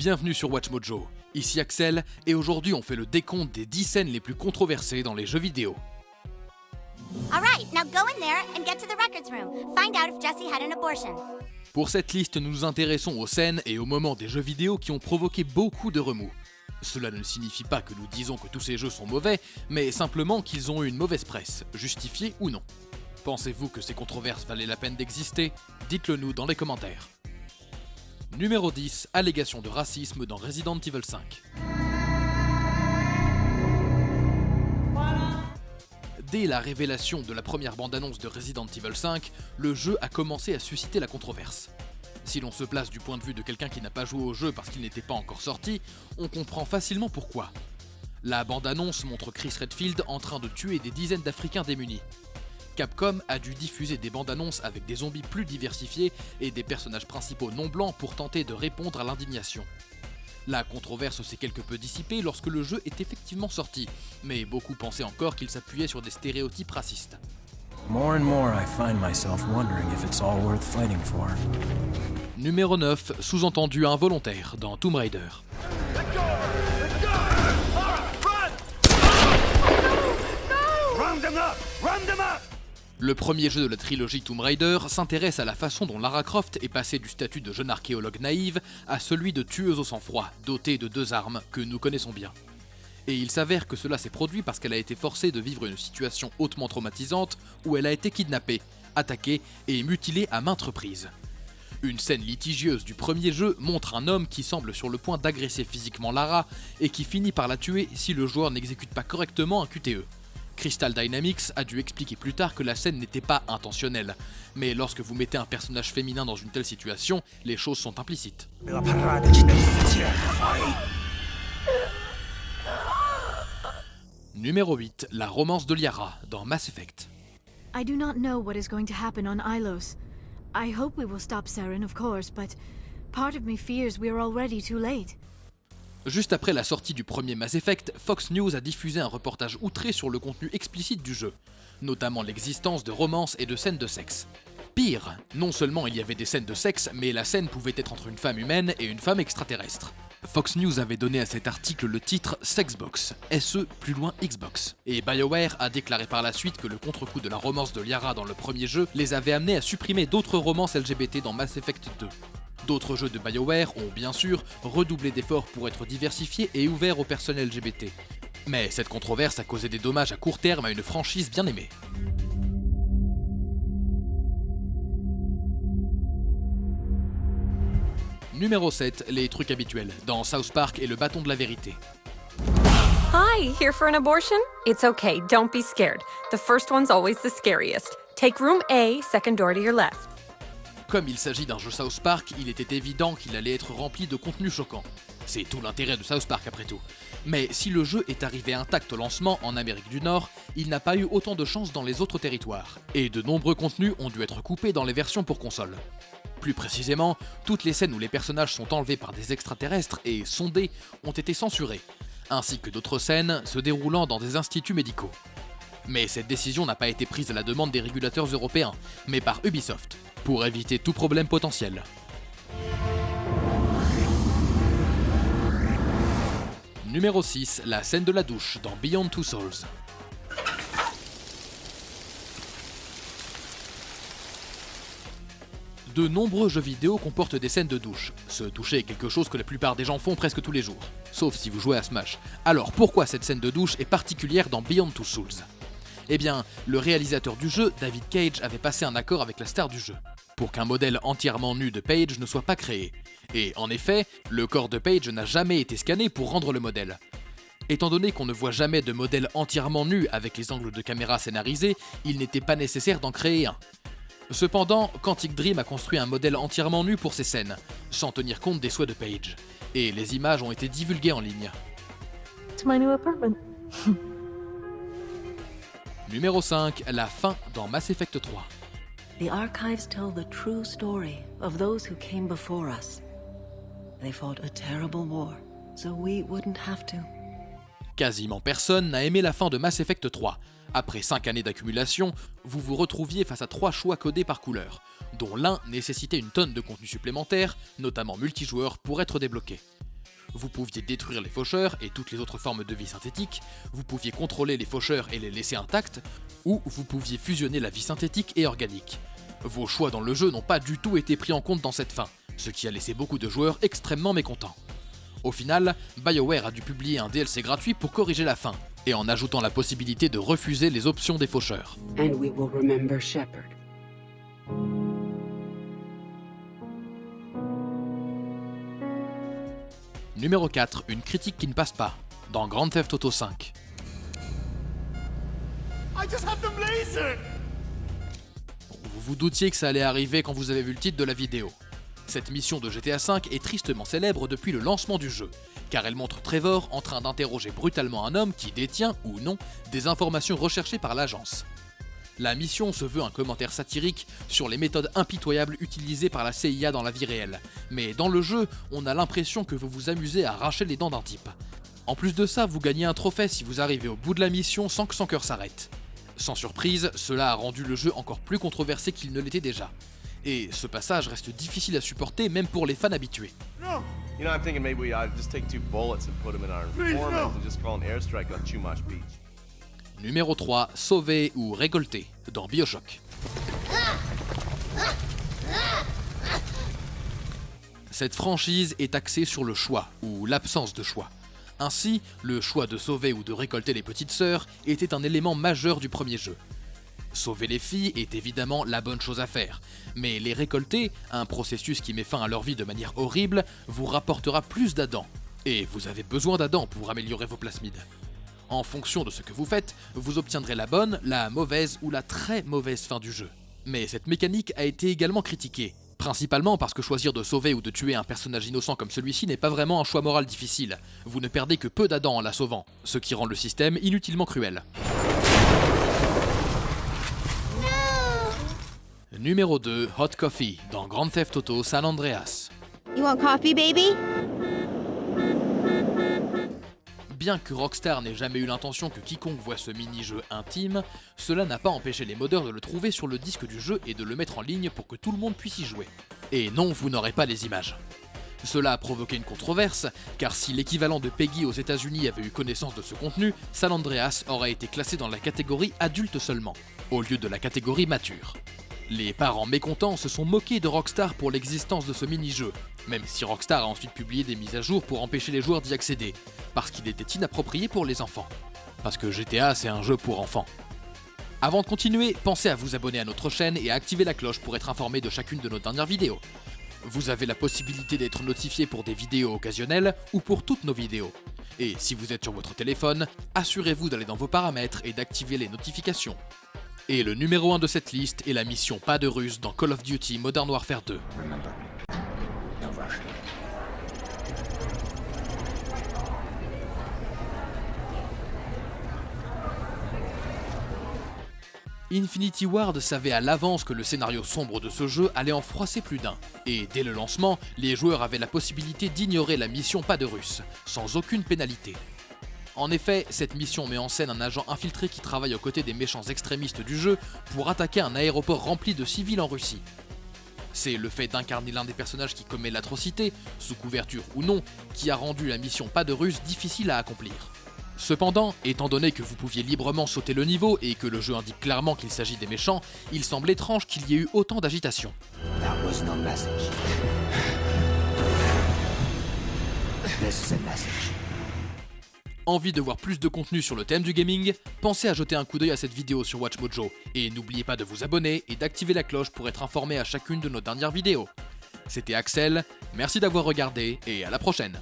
Bienvenue sur WatchMojo, ici Axel, et aujourd'hui on fait le décompte des 10 scènes les plus controversées dans les jeux vidéo. Alright, now go in there and get to the records room. Find out if Jesse had an abortion. Pour cette liste, nous nous intéressons aux scènes et aux moments des jeux vidéo qui ont provoqué beaucoup de remous. Cela ne signifie pas que nous disons que tous ces jeux sont mauvais, mais simplement qu'ils ont eu une mauvaise presse, justifiée ou non. Pensez-vous que ces controverses valaient la peine d'exister? Dites-le nous dans les commentaires. Numéro 10, allégation de racisme dans Resident Evil 5. Dès la révélation de la première bande-annonce de Resident Evil 5, le jeu a commencé à susciter la controverse. Si l'on se place du point de vue de quelqu'un qui n'a pas joué au jeu parce qu'il n'était pas encore sorti, on comprend facilement pourquoi. La bande-annonce montre Chris Redfield en train de tuer des dizaines d'Africains démunis. Capcom a dû diffuser des bandes-annonces avec des zombies plus diversifiés et des personnages principaux non blancs pour tenter de répondre à l'indignation. La controverse s'est quelque peu dissipée lorsque le jeu est effectivement sorti, mais beaucoup pensaient encore qu'il s'appuyait sur des stéréotypes racistes. More and more I find myself wondering if it's all worth fighting for. Numéro 9, sous-entendu involontaire dans Tomb Raider. Le premier jeu de la trilogie Tomb Raider s'intéresse à la façon dont Lara Croft est passée du statut de jeune archéologue naïve à celui de tueuse au sang-froid, dotée de 2 armes que nous connaissons bien. Et il s'avère que cela s'est produit parce qu'elle a été forcée de vivre une situation hautement traumatisante où elle a été kidnappée, attaquée et mutilée à maintes reprises. Une scène litigieuse du premier jeu montre un homme qui semble sur le point d'agresser physiquement Lara et qui finit par la tuer si le joueur n'exécute pas correctement un QTE. Crystal Dynamics a dû expliquer plus tard que la scène n'était pas intentionnelle, mais lorsque vous mettez un personnage féminin dans une telle situation, les choses sont implicites. Numéro 8, la romance de Liara dans Mass Effect. I do not know what is going to happen on Ilos. I hope we will stop Saren, of course, but part of me fears we are already too late. Juste après la sortie du premier Mass Effect, Fox News a diffusé un reportage outré sur le contenu explicite du jeu, notamment l'existence de romances et de scènes de sexe. Pire, non seulement il y avait des scènes de sexe, mais la scène pouvait être entre une femme humaine et une femme extraterrestre. Fox News avait donné à cet article le titre Sexbox, SE plus loin Xbox. Et BioWare a déclaré par la suite que le contre-coup de la romance de Liara dans le premier jeu les avait amenés à supprimer d'autres romances LGBT dans Mass Effect 2. D'autres jeux de BioWare ont bien sûr redoublé d'efforts pour être diversifiés et ouverts aux personnes LGBT. Mais cette controverse a causé des dommages à court terme à une franchise bien aimée. Numéro 7, les trucs habituels, dans South Park et le Bâton de la Vérité. Hi, here for an abortion? It's okay, don't be scared. The first one's always the scariest. Take room A, second door to your left. Comme il s'agit d'un jeu South Park, il était évident qu'il allait être rempli de contenu choquant. C'est tout l'intérêt de South Park après tout. Mais si le jeu est arrivé intact au lancement en Amérique du Nord, il n'a pas eu autant de chance dans les autres territoires. Et de nombreux contenus ont dû être coupés dans les versions pour console. Plus précisément, toutes les scènes où les personnages sont enlevés par des extraterrestres et sondés ont été censurées, ainsi que d'autres scènes se déroulant dans des instituts médicaux. Mais cette décision n'a pas été prise à la demande des régulateurs européens, mais par Ubisoft, pour éviter tout problème potentiel. Numéro 6, la scène de la douche dans Beyond Two Souls. De nombreux jeux vidéo comportent des scènes de douche. Se doucher est quelque chose que la plupart des gens font presque tous les jours, sauf si vous jouez à Smash. Alors pourquoi cette scène de douche est particulière dans Beyond Two Souls ? Eh bien, le réalisateur du jeu, David Cage, avait passé un accord avec la star du jeu, pour qu'un modèle entièrement nu de Page ne soit pas créé. Et en effet, le corps de Page n'a jamais été scanné pour rendre le modèle. Étant donné qu'on ne voit jamais de modèle entièrement nu avec les angles de caméra scénarisés, il n'était pas nécessaire d'en créer un. Cependant, Quantic Dream a construit un modèle entièrement nu pour ces scènes, sans tenir compte des souhaits de Page, et les images ont été divulguées en ligne. To my new apartment. Numéro 5, la fin dans Mass Effect 3. The archives tell the true story of those who came before us. They fought a terrible war, so we wouldn't have to. Quasiment personne n'a aimé la fin de Mass Effect 3. Après 5 années d'accumulation, vous vous retrouviez face à 3 choix codés par couleur, dont l'un nécessitait une tonne de contenu supplémentaire, notamment multijoueur, pour être débloqué. vous pouviez détruire les faucheurs et toutes les autres formes de vie synthétique, vous pouviez contrôler les faucheurs et les laisser intacts, ou vous pouviez fusionner la vie synthétique et organique. Vos choix dans le jeu n'ont pas du tout été pris en compte dans cette fin, ce qui a laissé beaucoup de joueurs extrêmement mécontents. Au final, BioWare a dû publier un DLC gratuit pour corriger la fin, et en ajoutant la possibilité de refuser les options des faucheurs. And we will remember Shepard. Numéro 4, une critique qui ne passe pas, dans Grand Theft Auto 5. Vous vous doutiez que ça allait arriver quand vous avez vu le titre de la vidéo. Cette mission de GTA V est tristement célèbre depuis le lancement du jeu, car elle montre Trevor en train d'interroger brutalement un homme qui détient, ou non, des informations recherchées par l'agence. La mission se veut un commentaire satirique sur les méthodes impitoyables utilisées par la CIA dans la vie réelle, mais dans le jeu, on a l'impression que vous vous amusez à arracher les dents d'un type. En plus de ça, vous gagnez un trophée si vous arrivez au bout de la mission sans que son cœur s'arrête. Sans surprise, cela a rendu le jeu encore plus controversé qu'il ne l'était déjà. Et ce passage reste difficile à supporter même pour les fans habitués. You know, I'm thinking maybe we ought to just take 2 bullets and put them in our informant and just call an airstrike on Chumash Beach. Numéro 3, sauver ou récolter, dans BioShock. Cette franchise est axée sur le choix, ou l'absence de choix. Ainsi, le choix de sauver ou de récolter les petites sœurs était un élément majeur du premier jeu. Sauver les filles est évidemment la bonne chose à faire, mais les récolter, un processus qui met fin à leur vie de manière horrible, vous rapportera plus d'Adam. Et vous avez besoin d'Adam pour améliorer vos plasmides. En fonction de ce que vous faites, vous obtiendrez la bonne, la mauvaise ou la très mauvaise fin du jeu. Mais cette mécanique a été également critiquée, principalement parce que choisir de sauver ou de tuer un personnage innocent comme celui-ci n'est pas vraiment un choix moral difficile. Vous ne perdez que peu d'Adam en la sauvant, ce qui rend le système inutilement cruel. Numéro 2, Hot Coffee, dans Grand Theft Auto San Andreas. You want coffee, baby? Bien que Rockstar n'ait jamais eu l'intention que quiconque voit ce mini-jeu intime, cela n'a pas empêché les modeurs de le trouver sur le disque du jeu et de le mettre en ligne pour que tout le monde puisse y jouer. Et non, vous n'aurez pas les images. Cela a provoqué une controverse, car si l'équivalent de Peggy aux États-Unis avait eu connaissance de ce contenu, San Andreas aurait été classé dans la catégorie adulte seulement, au lieu de la catégorie mature. Les parents mécontents se sont moqués de Rockstar pour l'existence de ce mini-jeu, même si Rockstar a ensuite publié des mises à jour pour empêcher les joueurs d'y accéder, parce qu'il était inapproprié pour les enfants. Parce que GTA c'est un jeu pour enfants. Avant de continuer, pensez à vous abonner à notre chaîne et à activer la cloche pour être informé de chacune de nos dernières vidéos. Vous avez la possibilité d'être notifié pour des vidéos occasionnelles ou pour toutes nos vidéos. Et si vous êtes sur votre téléphone, assurez-vous d'aller dans vos paramètres et d'activer les notifications. Et le numéro 1 de cette liste est la mission Pas de ruse dans Call of Duty Modern Warfare 2. Infinity Ward savait à l'avance que le scénario sombre de ce jeu allait en froisser plus d'un, et dès le lancement, les joueurs avaient la possibilité d'ignorer la mission Pas de russe, sans aucune pénalité. En effet, cette mission met en scène un agent infiltré qui travaille aux côtés des méchants extrémistes du jeu pour attaquer un aéroport rempli de civils en Russie. C'est le fait d'incarner l'un des personnages qui commet l'atrocité, sous couverture ou non, qui a rendu la mission Pas de russe difficile à accomplir. Cependant, étant donné que vous pouviez librement sauter le niveau et que le jeu indique clairement qu'il s'agit des méchants, il semble étrange qu'il y ait eu autant d'agitation. That was no message. This is a message. Envie de voir plus de contenu sur le thème du gaming? Pensez à jeter un coup d'œil à cette vidéo sur WatchMojo, et n'oubliez pas de vous abonner et d'activer la cloche pour être informé à chacune de nos dernières vidéos. C'était Axel, merci d'avoir regardé et à la prochaine.